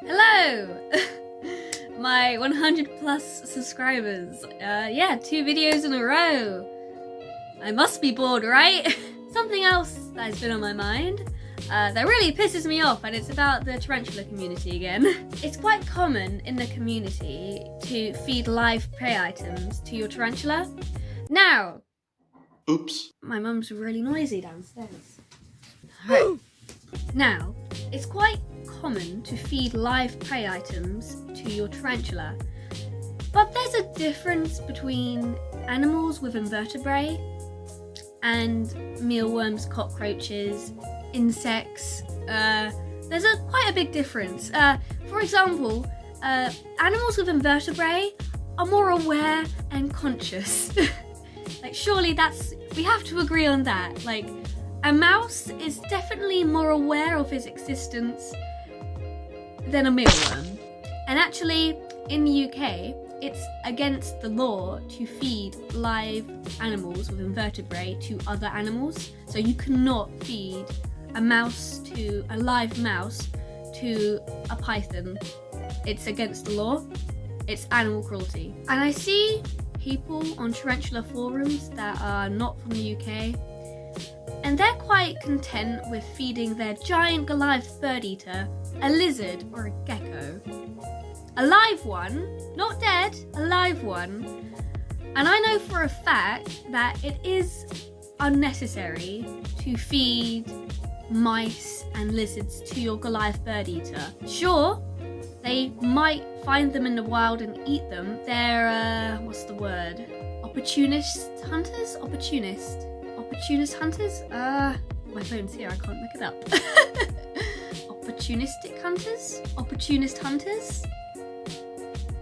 Hello! My 100 plus subscribers. Yeah, 2 videos in a row. I must be bored, right? Something else that has been on my mind that really pisses me off, and it's about the tarantula community again. It's quite common in the community to feed live prey items to your tarantula. Now, Oops. my mum's really noisy downstairs. Right. Now, it's quite common to feed live prey items to your tarantula, but there's a difference between animals with invertebrae and mealworms, cockroaches, insects. There's quite a big difference. For example, animals with invertebrae are more aware and conscious. Like, surely we have to agree on that. Like, a mouse is definitely more aware of his existence than a mealworm. And actually, in the UK, it's against the law to feed live animals with invertebrae to other animals. So you cannot feed a live mouse to a python. It's against the law. It's animal cruelty. And I see people on tarantula forums that are not from the UK, and they're quite content with feeding their giant Goliath bird eater a lizard or a gecko. A live one, not dead, a live one. And I know for a fact that it is unnecessary to feed mice and lizards to your Goliath bird eater. Sure, they might find them in the wild and eat them. They're, what's the word? Opportunist hunters? Opportunist hunters? My phone's here, I can't look it up. Opportunistic hunters? Opportunist hunters?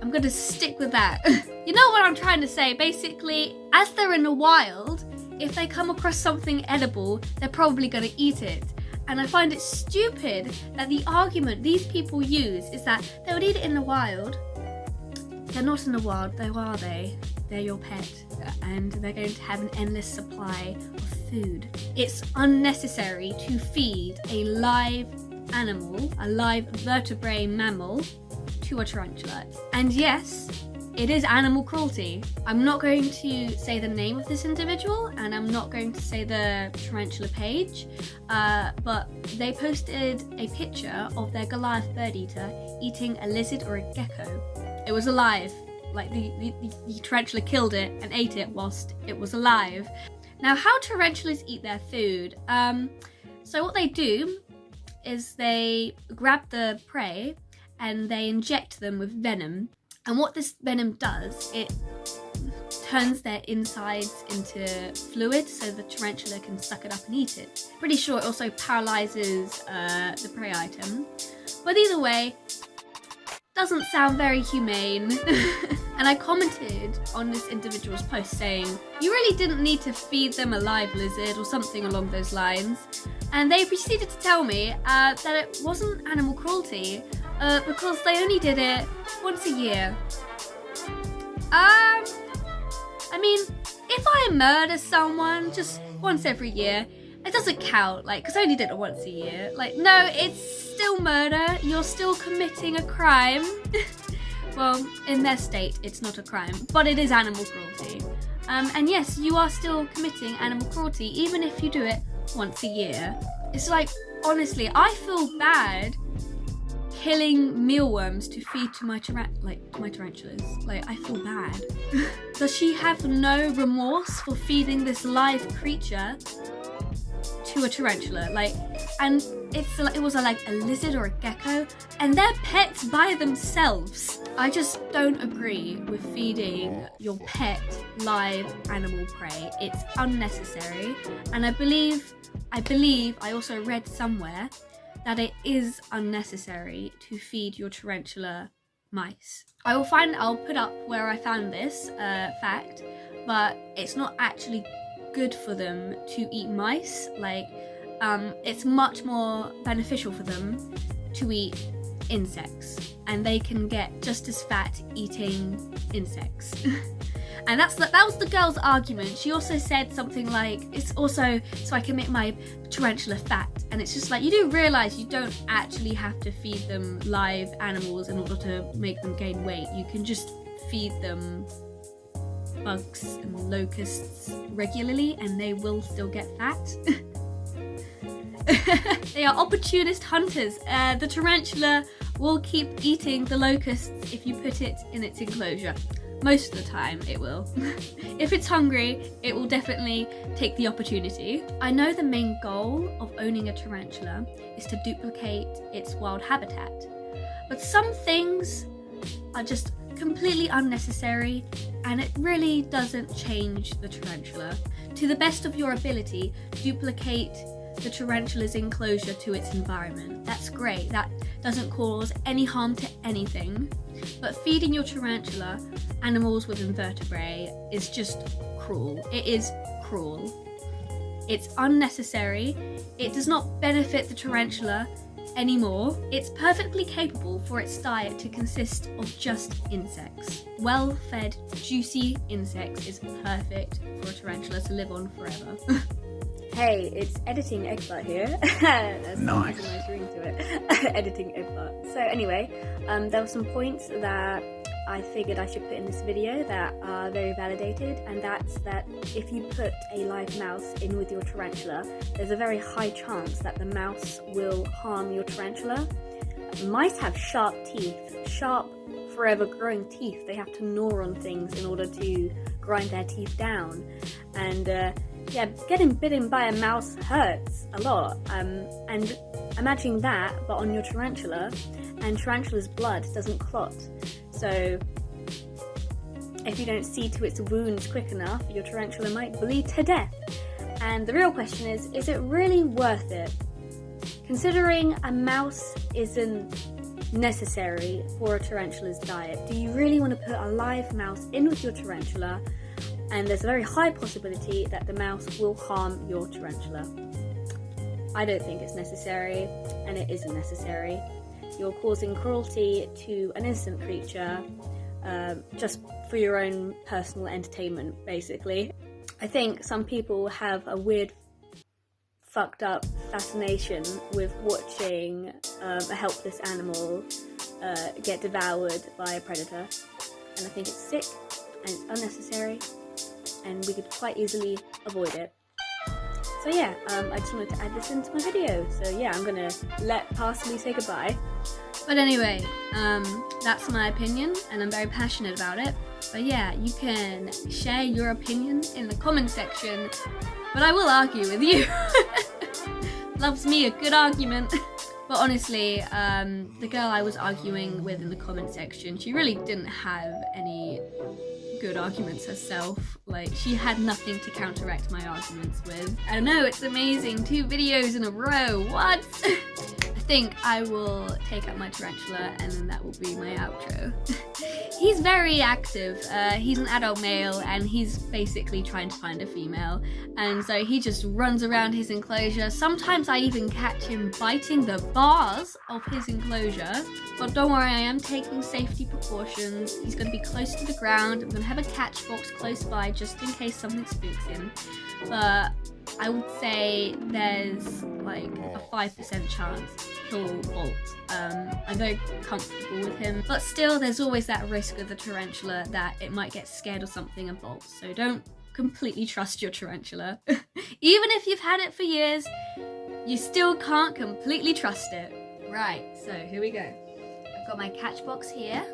I'm gonna stick with that. You know what I'm trying to say? Basically, as they're in the wild, if they come across something edible, they're probably gonna eat it. And I find it stupid that the argument these people use is that they would eat it in the wild. They're not in the wild, though, are they? They're your pet, and they're going to have an endless supply of food. It's unnecessary to feed a live animal, a live vertebrate mammal, to a tarantula. And yes, it is animal cruelty. I'm not going to say the name of this individual, and I'm not going to say the tarantula page, but they posted a picture of their Goliath bird eater eating a lizard or a gecko. It was alive. Like, the tarantula killed it and ate it whilst it was alive. Now, how tarantulas eat their food? So what they do is they grab the prey and they inject them with venom. And what this venom does, it turns their insides into fluid so the tarantula can suck it up and eat it. Pretty sure it also paralyzes the prey item. But either way, doesn't sound very humane. And I commented on this individual's post saying, you really didn't need to feed them a live lizard or something along those lines. And they proceeded to tell me that it wasn't animal cruelty because they only did it once a year. I mean, if I murder someone just once every year, it doesn't count, like, because I only did it once a year. Like, no, it's still murder. You're still committing a crime. Well, in their state, it's not a crime, but it is animal cruelty. And yes, you are still committing animal cruelty, even if you do it once a year. It's like, honestly, I feel bad killing mealworms to feed to my tarantulas. Like, I feel bad. Does she have no remorse for feeding this live creature to a tarantula? Like, and it was a lizard or a gecko, and they're pets by themselves. I just don't agree with feeding your pet live animal prey. It's unnecessary, and I believe I also read somewhere that it is unnecessary to feed your tarantula mice. I'll put up where I found this fact, but it's not actually good for them to eat mice. Like, it's much more beneficial for them to eat insects, and they can get just as fat eating insects. And that was the girl's argument. She also said something like, it's also so I can make my tarantula fat. And it's just like, you do realise you don't actually have to feed them live animals in order to make them gain weight. You can just feed them bugs and locusts regularly and they will still get fat. They are opportunist hunters. The tarantula will keep eating the locusts if you put it in its enclosure. Most of the time it will. If it's hungry, it will definitely take the opportunity. I know the main goal of owning a tarantula is to duplicate its wild habitat, but some things are just completely unnecessary and it really doesn't change the tarantula. To the best of your ability, duplicate the tarantula's enclosure to its environment. That's great. That doesn't cause any harm to anything. But feeding your tarantula animals with invertebrate is just cruel. It is cruel. It's unnecessary. It does not benefit the tarantula anymore. It's perfectly capable for its diet to consist of just insects. Well-fed, juicy insects is perfect for a tarantula to live on forever. Hey, it's editing Egbert here. That's nice. A nice ring to it. Editing Egbert. So anyway, there were some points that I figured I should put in this video that are very validated, and that's that if you put a live mouse in with your tarantula, there's a very high chance that the mouse will harm your tarantula. Mice have sharp teeth, sharp, forever growing teeth. They have to gnaw on things in order to grind their teeth down, and yeah, getting bitten by a mouse hurts a lot, and imagine that, but on your tarantula, and tarantula's blood doesn't clot, so if you don't see to its wounds quick enough, your tarantula might bleed to death. And the real question is it really worth it? Considering a mouse isn't necessary for a tarantula's diet, do you really want to put a live mouse in with your tarantula? And there's a very high possibility that the mouse will harm your tarantula. I don't think it's necessary, and it isn't necessary. You're causing cruelty to an innocent creature just for your own personal entertainment, basically. I think some people have a weird, fucked up fascination with watching a helpless animal get devoured by a predator. And I think it's sick, and it's unnecessary, and we could quite easily avoid it. So yeah, I just wanted to add this into my video. So yeah, I'm gonna let Parsley say goodbye. But anyway, that's my opinion, and I'm very passionate about it. But yeah, you can share your opinion in the comment section, but I will argue with you. Loves me a good argument. But honestly, the girl I was arguing with in the comment section, she really didn't have any good arguments herself. Like, she had nothing to counteract my arguments with. I don't know, it's amazing. 2 videos in a row. What? I think I will take out my tarantula and then that will be my outro. He's very active. He's an adult male and he's basically trying to find a female. And so he just runs around his enclosure. Sometimes I even catch him biting the bars of his enclosure. But don't worry, I am taking safety precautions. He's going to be close to the ground. I'm going to have a catch box close by just in case something spooks him. But I would say there's like a 5% chance he'll bolt. I'm very comfortable with him, but still there's always that risk of the tarantula that it might get scared or something and bolt. So don't completely trust your tarantula. Even if you've had it for years, you still can't completely trust it. Right, so here we go. I've got my catch box here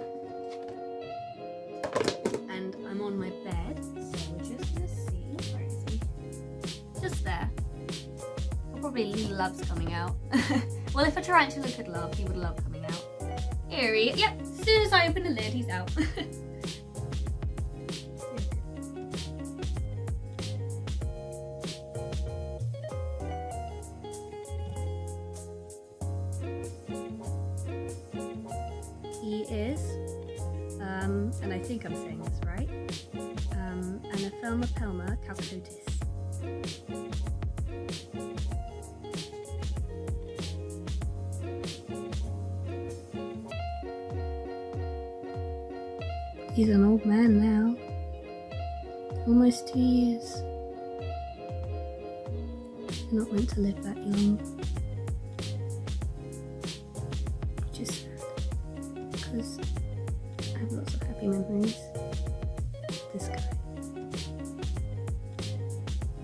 and I'm on my bed, so we're just gonna see, where is he? Just there. Probably he loves coming out. Well, if a tarantula could love, he would love coming out. Here he is. Yep, as soon as I open the lid, he's out. He is, and I think I'm saying this right, Anaphelma calcotis. He's an old man now. Almost 2 years. You're not meant to live that long. Which is sad. Because I have lots of happy memories with this guy.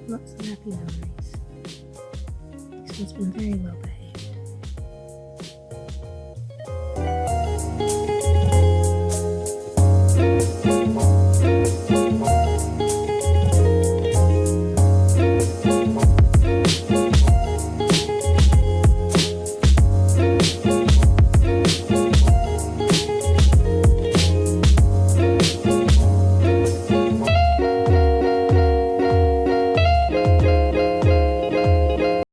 Lots of happy memories. This one's been very well